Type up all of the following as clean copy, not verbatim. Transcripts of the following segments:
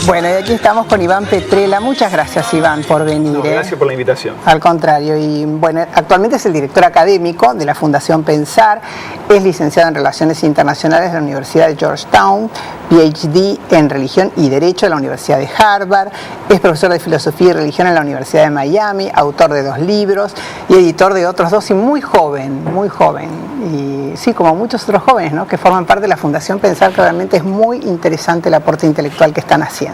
Bueno, y aquí estamos con Iván Petrella. Muchas gracias, Iván, por venir. No, gracias por la invitación. Al contrario, y bueno, actualmente es el director académico de la Fundación Pensar, es licenciado en Relaciones Internacionales de la Universidad de Georgetown, PhD en Religión y Derecho de la Universidad de Harvard, es profesor de Filosofía y Religión en la Universidad de Miami, autor de 2 libros y editor de otros 2, y muy joven, y sí, como muchos otros jóvenes, ¿no?, que forman parte de la Fundación Pensar, que realmente es muy interesante el aporte intelectual que están haciendo.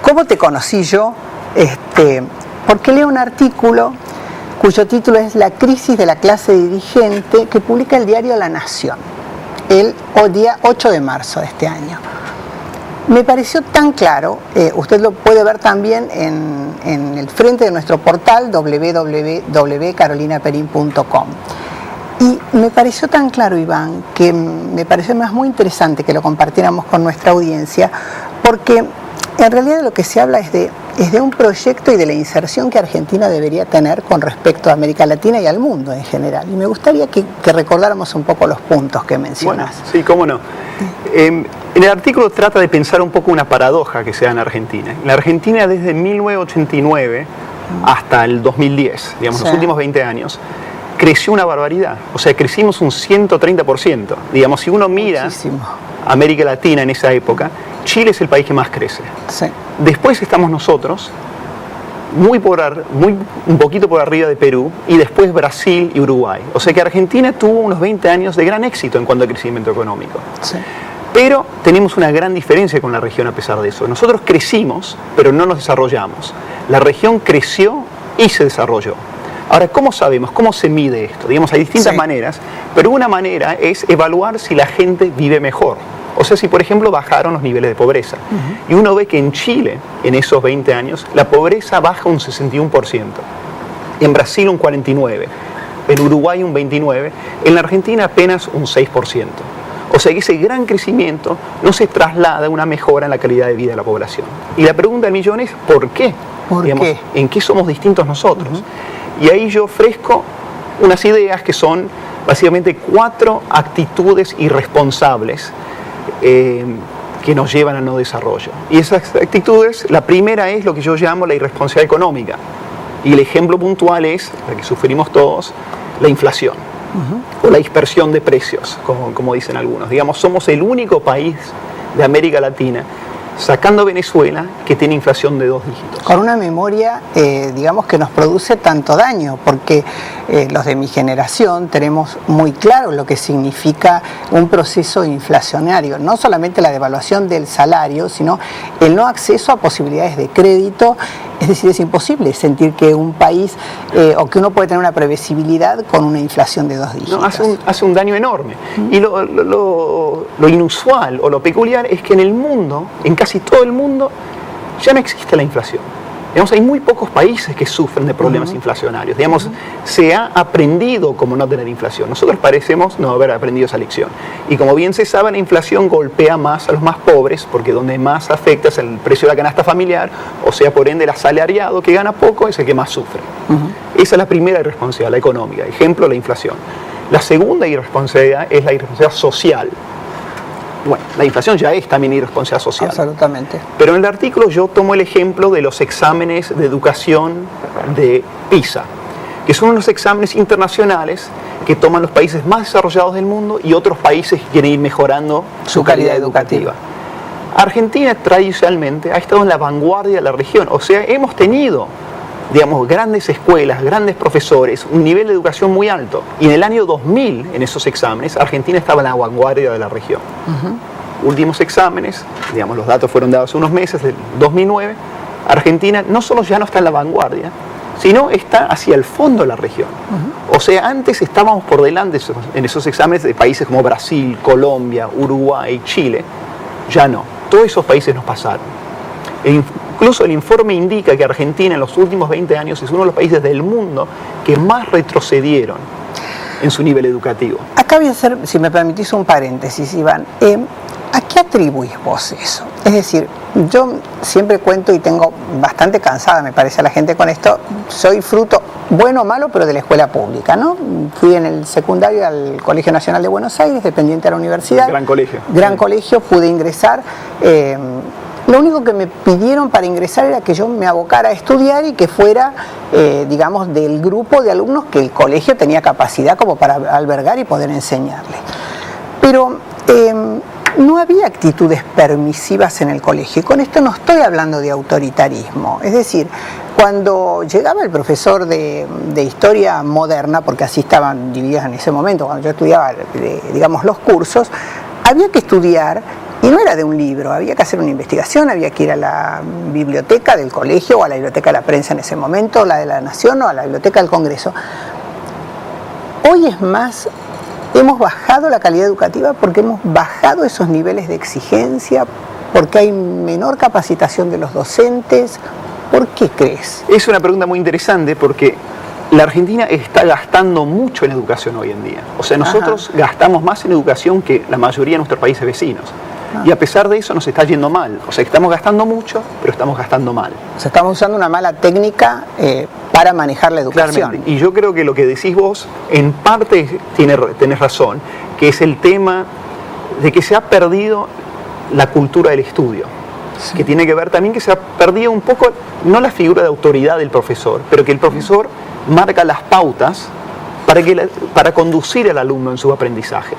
¿Cómo te conocí yo? Porque leo un artículo cuyo título es La crisis de la clase dirigente, que publica el diario La Nación, el día 8 de marzo de este año. Me pareció tan claro, usted lo puede ver también en el frente de nuestro portal www.carolinaperin.com. Y me pareció tan claro, Iván, que me pareció más muy interesante que lo compartiéramos con nuestra audiencia, porque en realidad de lo que se habla es de un proyecto y de la inserción que Argentina debería tener con respecto a América Latina y al mundo en general. Y me gustaría que recordáramos un poco los puntos que mencionas. Bueno, sí, cómo no. En el artículo trata de pensar un poco una paradoja que se da en Argentina. En la Argentina, desde 1989 hasta el 2010, digamos, los últimos 20 años, creció una barbaridad. O sea, crecimos un 130%. Digamos, si uno mira América Latina en esa época, Chile es el país que más crece. Sí. Después estamos nosotros, un poquito por arriba de Perú, y después Brasil y Uruguay. O sea que Argentina tuvo unos 20 años de gran éxito en cuanto a crecimiento económico. Sí. Pero tenemos una gran diferencia con la región a pesar de eso. Nosotros crecimos, pero no nos desarrollamos. La región creció y se desarrolló. Ahora, ¿cómo sabemos? ¿Cómo se mide esto? Digamos, hay distintas maneras, pero una manera es evaluar si la gente vive mejor. O sea, si por ejemplo bajaron los niveles de pobreza. Y uno ve que en Chile, en esos 20 años, la pobreza baja un 61%. En Brasil un 49%. En Uruguay un 29%. En la Argentina apenas un 6%. O sea que ese gran crecimiento no se traslada a una mejora en la calidad de vida de la población. Y la pregunta del millón es, ¿por qué? ¿En qué somos distintos nosotros? Y ahí yo ofrezco unas ideas que son básicamente 4 actitudes irresponsables que nos llevan al no desarrollo. Y esas actitudes, la primera es lo que yo llamo la irresponsabilidad económica. Y el ejemplo puntual es, la que sufrimos todos, la inflación. O la dispersión de precios, como dicen algunos. Digamos, somos el único país de América Latina, sacando Venezuela, que tiene inflación de 2 dígitos. Con una memoria, digamos, que nos produce tanto daño, porque los de mi generación tenemos muy claro lo que significa un proceso inflacionario, no solamente la devaluación del salario, sino el no acceso a posibilidades de crédito. Es decir, es imposible sentir que un país, o que uno puede tener una previsibilidad con una inflación de 2 dígitos. No, hace un daño enorme. Y lo inusual o lo peculiar es que en el mundo, en casi todo el mundo, ya no existe la inflación. Digamos, hay muy pocos países que sufren de problemas inflacionarios. Digamos, se ha aprendido cómo no tener inflación. Nosotros parecemos no haber aprendido esa lección. Y como bien se sabe, la inflación golpea más a los más pobres, porque donde más afecta es el precio de la canasta familiar, o sea, por ende el asalariado que gana poco es el que más sufre. Esa es la primera irresponsabilidad económica. Ejemplo, la inflación. La segunda irresponsabilidad es la irresponsabilidad social. Bueno, la inflación ya es también irresponsabilidad social. Absolutamente. Pero en el artículo yo tomo el ejemplo de los exámenes de educación de PISA, que son unos exámenes internacionales que toman los países más desarrollados del mundo y otros países que quieren ir mejorando su calidad educativa. Argentina tradicionalmente ha estado en la vanguardia de la región, o sea, hemos tenido, digamos, grandes escuelas, grandes profesores, un nivel de educación muy alto. Y en el año 2000, en esos exámenes, Argentina estaba en la vanguardia de la región. Últimos exámenes, digamos, los datos fueron dados hace unos meses, del 2009, Argentina no solo ya no está en la vanguardia, sino está hacia el fondo de la región. O sea, antes estábamos por delante en esos exámenes de países como Brasil, Colombia, Uruguay, Chile. Ya no. Todos esos países nos pasaron. Incluso el informe indica que Argentina en los últimos 20 años es uno de los países del mundo que más retrocedieron en su nivel educativo. Acá voy a hacer, si me permitís, un paréntesis, Iván. ¿A qué atribuís vos eso? Es decir, yo siempre cuento, y tengo bastante cansada, me parece, a la gente con esto, soy fruto bueno o malo, pero de la escuela pública, ¿no? Fui en el secundario al Colegio Nacional de Buenos Aires, dependiente de la universidad. Gran colegio. Gran colegio, pude ingresar. Lo único que me pidieron para ingresar era que yo me abocara a estudiar y que fuera, digamos, del grupo de alumnos que el colegio tenía capacidad como para albergar y poder enseñarle. Pero no había actitudes permisivas en el colegio. Y con esto no estoy hablando de autoritarismo. Es decir, cuando llegaba el profesor de historia moderna, porque así estaban divididas en ese momento, cuando yo estudiaba, digamos, los cursos, había que estudiar. Y no era de un libro, había que hacer una investigación, había que ir a la biblioteca del colegio o a la biblioteca de la prensa en ese momento, la de la Nación o a la biblioteca del Congreso. Hoy es más, hemos bajado la calidad educativa porque hemos bajado esos niveles de exigencia, porque hay menor capacitación de los docentes. ¿Por qué crees? Es una pregunta muy interesante porque la Argentina está gastando mucho en educación hoy en día. O sea, nosotros gastamos más en educación que la mayoría de nuestros países vecinos. Y a pesar de eso nos está yendo mal. O sea, estamos gastando mucho, pero estamos gastando mal. O sea, estamos usando una mala técnica para manejar la educación. Claramente. Y yo creo que lo que decís vos, en parte tenés razón, que es el tema de que se ha perdido la cultura del estudio. Sí. Que tiene que ver también que se ha perdido un poco, no la figura de autoridad del profesor, pero que el profesor marca las pautas para conducir al alumno en su aprendizaje.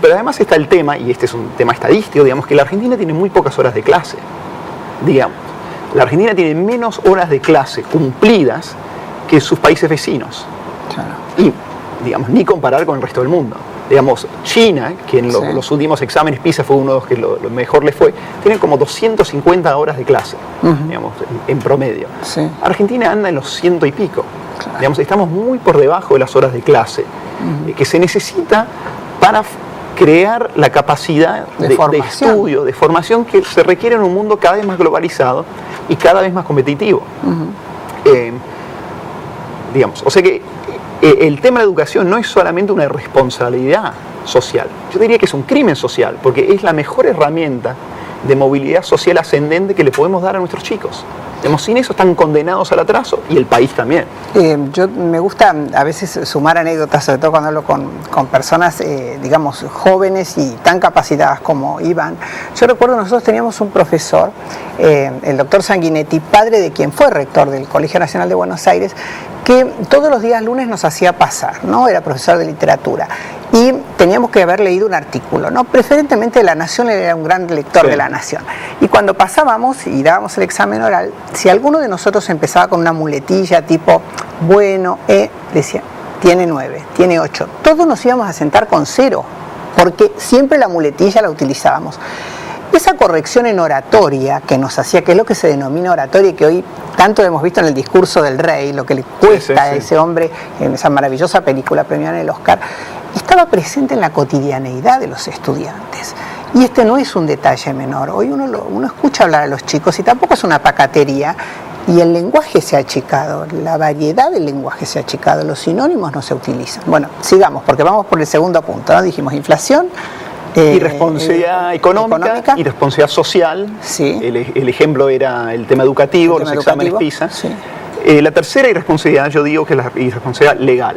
Pero además está el tema, y este es un tema estadístico, digamos que la Argentina tiene muy pocas horas de clase. Digamos, la Argentina tiene menos horas de clase cumplidas que sus países vecinos. Claro. Y, digamos, ni comparar con el resto del mundo. Digamos, China, que en los últimos exámenes PISA fue uno de los que lo mejor le fue, tiene como 250 horas de clase, digamos, en promedio. Sí. Argentina anda en los 100 y pico. Claro. Digamos, estamos muy por debajo de las horas de clase que se necesita para crear la capacidad de estudio, de formación que se requiere en un mundo cada vez más globalizado y cada vez más competitivo. Digamos, o sea que el tema de la educación no es solamente una responsabilidad social, yo diría que es un crimen social, porque es la mejor herramienta de movilidad social ascendente que le podemos dar a nuestros chicos. Digamos, sin eso están condenados al atraso y el país también. Yo me gusta a veces sumar anécdotas, sobre todo cuando hablo con personas, digamos, jóvenes y tan capacitadas como Iván. Yo recuerdo nosotros teníamos un profesor, el doctor Sanguinetti, padre de quien fue rector del Colegio Nacional de Buenos Aires, que todos los días lunes nos hacía pasar, ¿no? Era profesor de literatura. Y teníamos que haber leído un artículo, ¿no? Preferentemente de La Nación, él era un gran lector de La Nación. Y cuando pasábamos y dábamos el examen oral, si alguno de nosotros empezaba con una muletilla tipo, bueno, decía, tiene 9, tiene 8. Todos nos íbamos a sentar con 0, porque siempre la muletilla la utilizábamos. Esa corrección en oratoria que nos hacía, que es lo que se denomina oratoria y que hoy tanto hemos visto en el discurso del rey, lo que le cuesta a ese hombre en esa maravillosa película premiada en el Oscar, estaba presente en la cotidianeidad de los estudiantes. Y este no es un detalle menor. Hoy uno escucha hablar a los chicos y tampoco es una pacatería. Y el lenguaje se ha achicado, la variedad del lenguaje se ha achicado, los sinónimos no se utilizan. Bueno, sigamos, porque vamos por el segundo punto, ¿no? Dijimos inflación. Irresponsabilidad económica y responsabilidad social. Sí. El ejemplo era el tema educativo, los exámenes PISA. Sí. La tercera irresponsabilidad, yo digo que es la irresponsabilidad legal.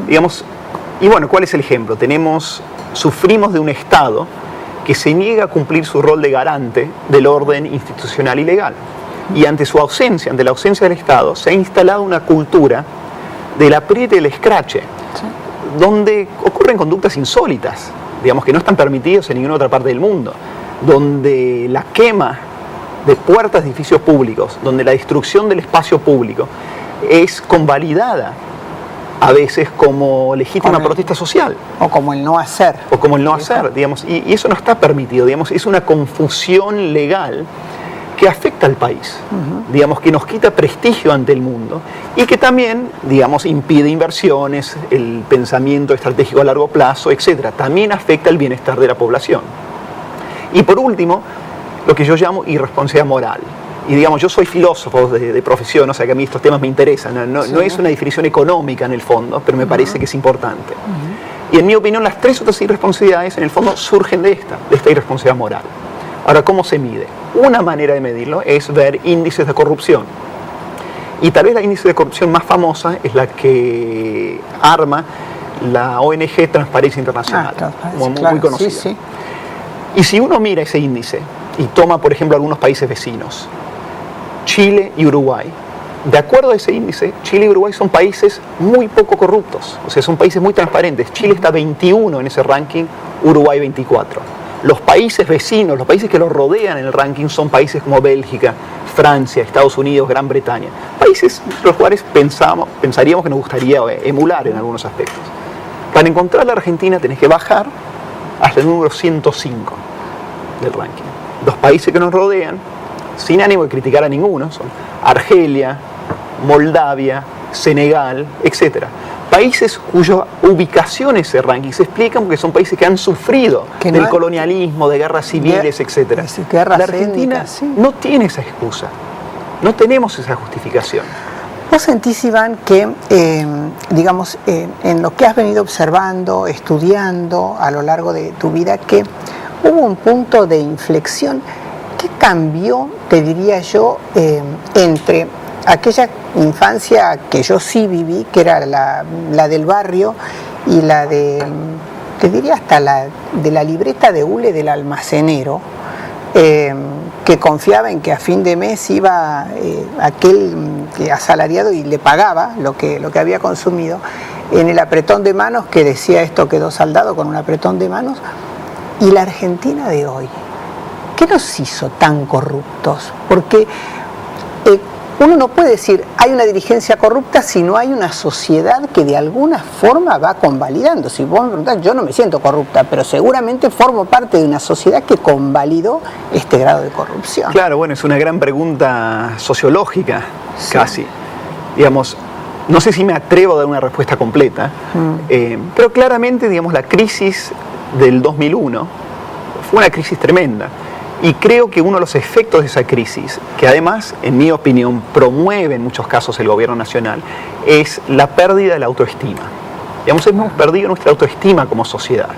Digamos, y bueno, ¿cuál es el ejemplo? Sufrimos de un Estado que se niega a cumplir su rol de garante del orden institucional y legal. Y ante la ausencia del Estado, se ha instalado una cultura del apriete y el escrache, donde ocurren conductas insólitas, digamos, que no están permitidos en ninguna otra parte del mundo, donde la quema de puertas de edificios públicos, donde la destrucción del espacio público es convalidada a veces como legítima protesta social. O como el no hacer. O como el no hacer, digamos, y eso no está permitido, digamos, es una confusión legal que afecta al país, digamos, que nos quita prestigio ante el mundo y que también, digamos, impide inversiones, el pensamiento estratégico a largo plazo, etcétera. También afecta el bienestar de la población. Y por último, lo que yo llamo irresponsabilidad moral. Y digamos, yo soy filósofo de profesión, o sea que a mí estos temas me interesan. No es una definición económica en el fondo, pero me parece que es importante. Y en mi opinión, las tres otras irresponsabilidades en el fondo surgen de esta irresponsabilidad moral. Ahora, ¿cómo se mide? Una manera de medirlo es ver índices de corrupción. Y tal vez la índice de corrupción más famosa es la que arma la ONG Transparencia Internacional, muy conocida. Sí, sí. Y si uno mira ese índice y toma, por ejemplo, algunos países vecinos, Chile y Uruguay, de acuerdo a ese índice, Chile y Uruguay son países muy poco corruptos, o sea, son países muy transparentes. Chile está 21 en ese ranking, Uruguay 24. Los países vecinos, los países que los rodean en el ranking son países como Bélgica, Francia, Estados Unidos, Gran Bretaña. Países los cuales pensaríamos que nos gustaría emular en algunos aspectos. Para encontrar la Argentina tenés que bajar hasta el número 105 del ranking. Los países que nos rodean, sin ánimo de criticar a ninguno, son Argelia, Moldavia, Senegal, etc. Países cuya ubicación en ese ranking se explican porque son países que han sufrido del colonialismo, de guerras civiles, etc. La Argentina no tiene esa excusa, no tenemos esa justificación. ¿Vos sentís, Iván, que, digamos, en lo que has venido observando, estudiando a lo largo de tu vida, que hubo un punto de inflexión? ¿Qué cambió, te diría yo, entre aquella infancia que yo sí viví, que era la del barrio, y la de, te diría hasta de la libreta de hule del almacenero, que confiaba en que a fin de mes iba aquel asalariado y le pagaba lo que había consumido, en el apretón de manos que decía esto quedó saldado con un apretón de manos, y la Argentina de hoy. ¿Qué nos hizo tan corruptos? Porque uno no puede decir hay una dirigencia corrupta si no hay una sociedad que de alguna forma va convalidando. Si vos me preguntás, yo no me siento corrupta, pero seguramente formo parte de una sociedad que convalidó este grado de corrupción. Claro, bueno, es una gran pregunta sociológica, sí. Casi. Digamos, no sé si me atrevo a dar una respuesta completa, pero claramente, digamos, la crisis del 2001 fue una crisis tremenda. Y creo que uno de los efectos de esa crisis, que además, en mi opinión, promueve en muchos casos el gobierno nacional, es la pérdida de la autoestima. Digamos, hemos perdido nuestra autoestima como sociedad.